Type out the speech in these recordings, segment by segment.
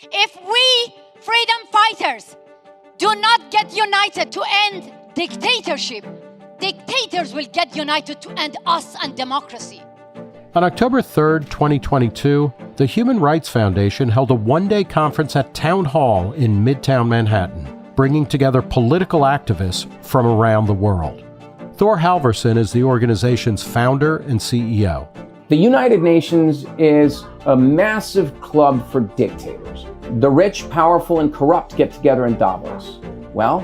If we freedom fighters do not get united to end dictatorship, dictators will get united to end us and democracy. On October 3rd, 2022, the Human Rights Foundation held a one-day conference at Town Hall in Midtown Manhattan, bringing together political activists from around the world. Thor Halvorssen is the organization's founder and CEO. The United Nations is a massive club for dictators. The rich, powerful, and corrupt get together in Davos. Well,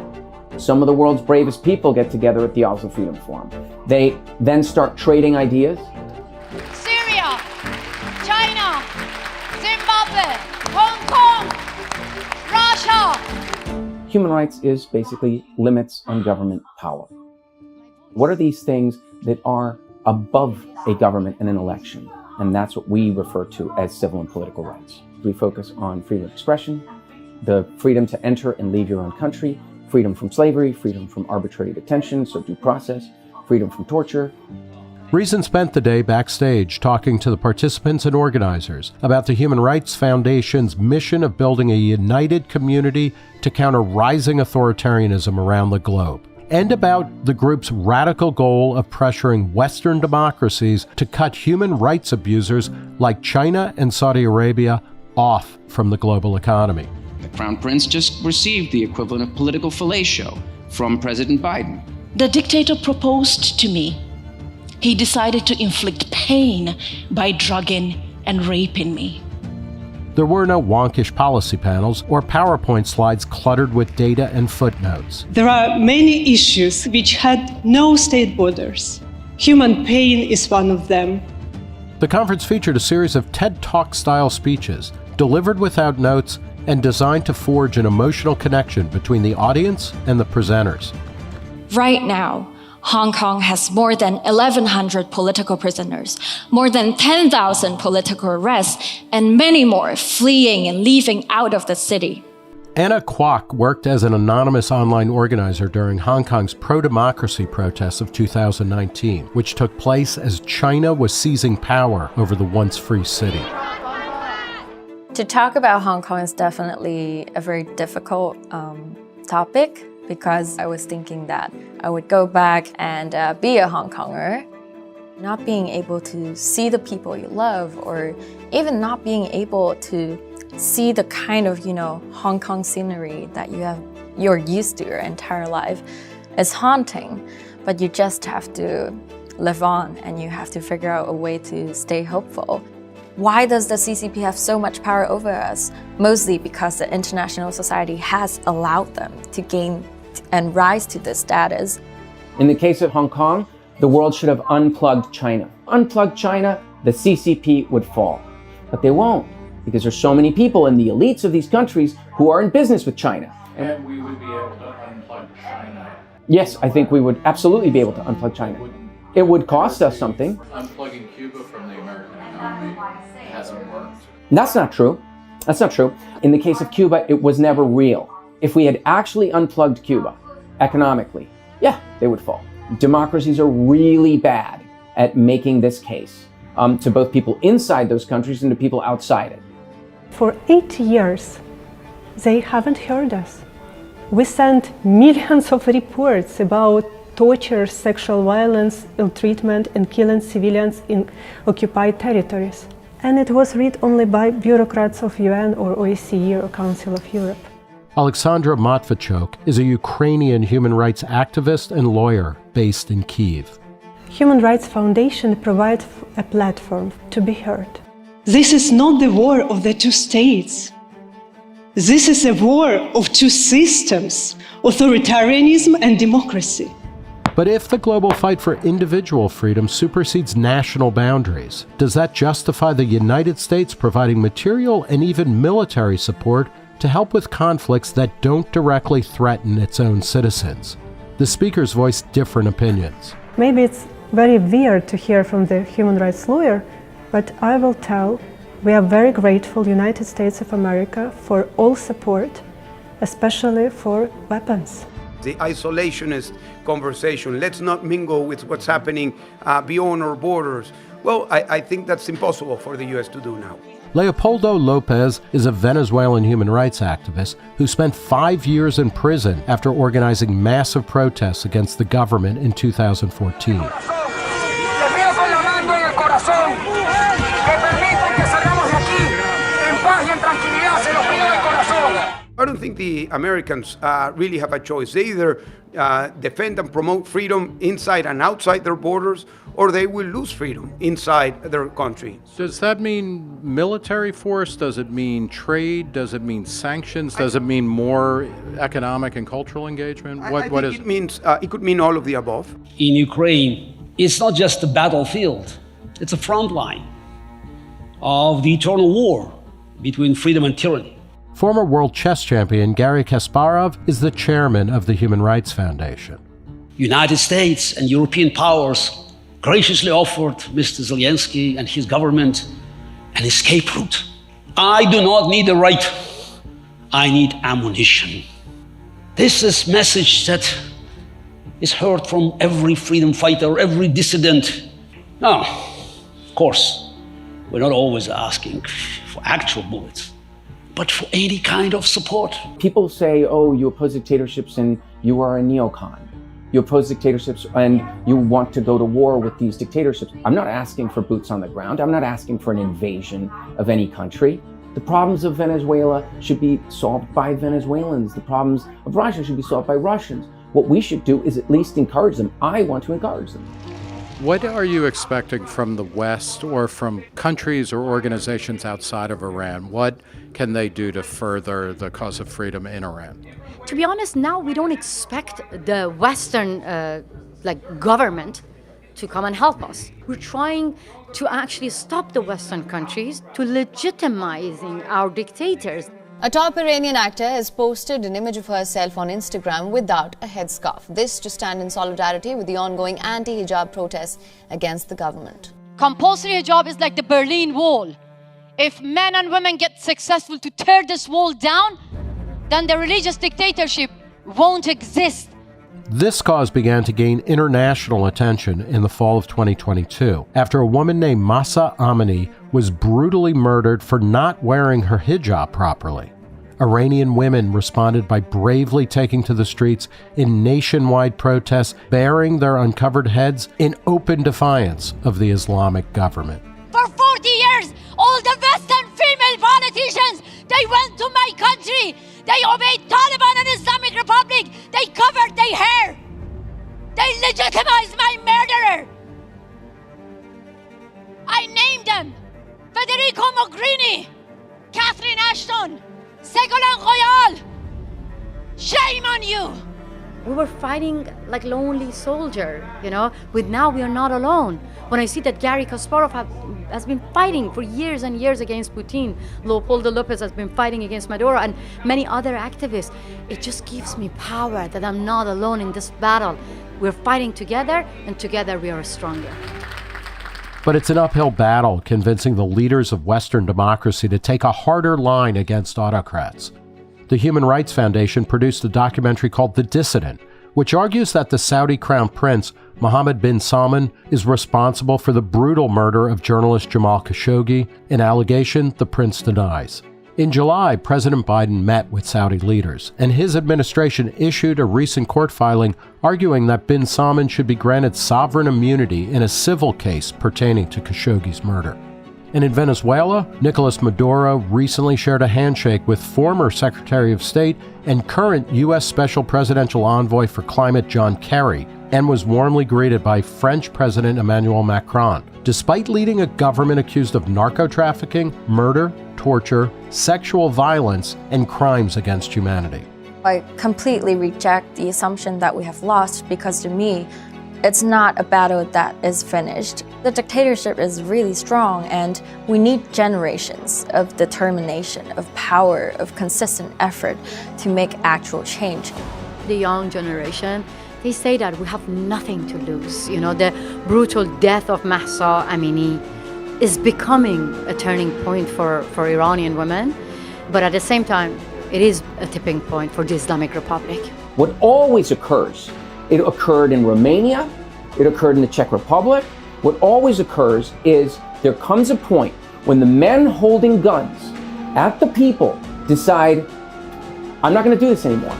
some of the world's bravest people get together at the Oslo Freedom Forum. They then start trading ideas. Syria, China, Zimbabwe, Hong Kong, Russia. Human rights is basically limits on government power. What are these things that are above a government and an election? And that's what we refer to as civil and political rights. We focus on freedom of expression, the freedom to enter and leave your own country, freedom from slavery, freedom from arbitrary detention, so due process, freedom from torture. Reason spent the day backstage talking to the participants and organizers about the Human Rights Foundation's mission of building a united community to counter rising authoritarianism around the globe, and about the group's radical goal of pressuring Western democracies to cut human rights abusers like China and Saudi Arabia off from the global economy. The Crown Prince just received the equivalent of political fellatio from President Biden. The dictator proposed to me. He decided to inflict pain by drugging and raping me. There were no wonkish policy panels or PowerPoint slides cluttered with data and footnotes. There are many issues which had no state borders. Human pain is one of them. The conference featured a series of TED Talk-style speeches, delivered without notes and designed to forge an emotional connection between the audience and the presenters. Right now, Hong Kong has more than 1,100 political prisoners, more than 10,000 political arrests, and many more fleeing and leaving out of the city. Anna Kwok worked as an anonymous online organizer during Hong Kong's pro-democracy protests of 2019, which took place as China was seizing power over the once free city. To talk about Hong Kong is definitely a very difficult topic, because I was thinking that I would go back and be a Hong Konger. Not being able to see the people you love, or even not being able to see the kind of, Hong Kong scenery that you're used to your entire life is haunting. But you just have to live on, and you have to figure out a way to stay hopeful. Why does the CCP have so much power over us? Mostly because the international society has allowed them to gain and rise to this status. In the case of Hong Kong, the world should have unplugged China. Unplugged China, the CCP would fall. But they won't, because there's so many people in the elites of these countries who are in business with China. And we would be able to unplug China. Yes, I think we would absolutely be able to unplug China. It would cost us something. Unplugging Cuba from the American economy hasn't worked. That's not true. That's not true. In the case of Cuba, it was never real. If we had actually unplugged Cuba economically, yeah, they would fall. Democracies are really bad at making this case to both people inside those countries and to people outside it. For 8 years, they haven't heard us. We sent millions of reports about torture, sexual violence, ill-treatment, and killing civilians in occupied territories. And it was read only by bureaucrats of UN or OECD or Council of Europe. Alexandra Matvechuk is a Ukrainian human rights activist and lawyer based in Kyiv. Human Rights Foundation provides a platform to be heard. This is not the war of the two states. This is a war of two systems, authoritarianism and democracy. But if the global fight for individual freedom supersedes national boundaries, does that justify the United States providing material and even military support to help with conflicts that don't directly threaten its own citizens? The speakers voiced different opinions. Maybe it's very weird to hear from the human rights lawyer, but I will tell, we are very grateful, United States of America, for all support, especially for weapons. The isolationist conversation, let's not mingle with what's happening beyond our borders. Well, I think that's impossible for the US to do now. Leopoldo Lopez is a Venezuelan human rights activist who spent 5 years in prison after organizing massive protests against the government in 2014. I don't think the Americans really have a choice. They either defend and promote freedom inside and outside their borders, or they will lose freedom inside their country. Does that mean military force? Does it mean trade? Does it mean sanctions? Does it mean more economic and cultural engagement? I think it means it could mean all of the above. In Ukraine, it's not just a battlefield, it's a front line of the eternal war between freedom and tyranny. Former world chess champion Garry Kasparov is the chairman of the Human Rights Foundation. United States and European powers graciously offered Mr. Zelensky and his government an escape route. I do not need a right, I need ammunition. This is a message that is heard from every freedom fighter, every dissident. Now, of course, we're not always asking for actual bullets, but for any kind of support. People say, oh, you oppose dictatorships and you are a neocon. You oppose dictatorships and you want to go to war with these dictatorships. I'm not asking for boots on the ground. I'm not asking for an invasion of any country. The problems of Venezuela should be solved by Venezuelans. The problems of Russia should be solved by Russians. What we should do is at least encourage them. I want to encourage them. What are you expecting from the West or from countries or organizations outside of Iran? What can they do to further the cause of freedom in Iran? To be honest, now we don't expect the Western government to come and help us. We're trying to actually stop the Western countries to legitimizing our dictators. A top Iranian actor has posted an image of herself on Instagram without a headscarf. This to stand in solidarity with the ongoing anti-hijab protests against the government. Compulsory hijab is like the Berlin Wall. If men and women get successful to tear this wall down, then the religious dictatorship won't exist. This cause began to gain international attention in the fall of 2022 after a woman named Mahsa Amini was brutally murdered for not wearing her hijab properly. Iranian women responded by bravely taking to the streets in nationwide protests, baring their uncovered heads in open defiance of the Islamic government. For 40 years, all the Western female politicians, they went to my country. They obeyed Taliban and Islamic Republic. They covered their hair. They legitimized my murderer. I named them Federico Mogherini, Catherine Ashton, Ségolène Royal. Shame on you. We were fighting like lonely soldier, With now we are not alone. When I see that Garry Kasparov has been fighting for years and years against Putin, Leopoldo Lopez has been fighting against Maduro and many other activists, it just gives me power that I'm not alone in this battle. We're fighting together, and together we are stronger. But it's an uphill battle convincing the leaders of Western democracy to take a harder line against autocrats. The Human Rights Foundation produced a documentary called The Dissident, which argues that the Saudi crown prince, Mohammed bin Salman, is responsible for the brutal murder of journalist Jamal Khashoggi, an allegation the prince denies. In July, President Biden met with Saudi leaders, and his administration issued a recent court filing arguing that bin Salman should be granted sovereign immunity in a civil case pertaining to Khashoggi's murder. And in Venezuela, Nicolas Maduro recently shared a handshake with former Secretary of State and current U.S. Special Presidential Envoy for Climate John Kerry, and was warmly greeted by French President Emmanuel Macron, despite leading a government accused of narco-trafficking, murder, torture, sexual violence, and crimes against humanity. I completely reject the assumption that we have lost because to me, it's not a battle that is finished. The dictatorship is really strong and we need generations of determination, of power, of consistent effort to make actual change. The young generation, they say that we have nothing to lose. The brutal death of Mahsa Amini is becoming a turning point for Iranian women, but at the same time, it is a tipping point for the Islamic Republic. What always occurs, it occurred in Romania, it occurred in the Czech Republic. What always occurs is there comes a point When the men holding guns at the people decide, I'm not going to do this anymore.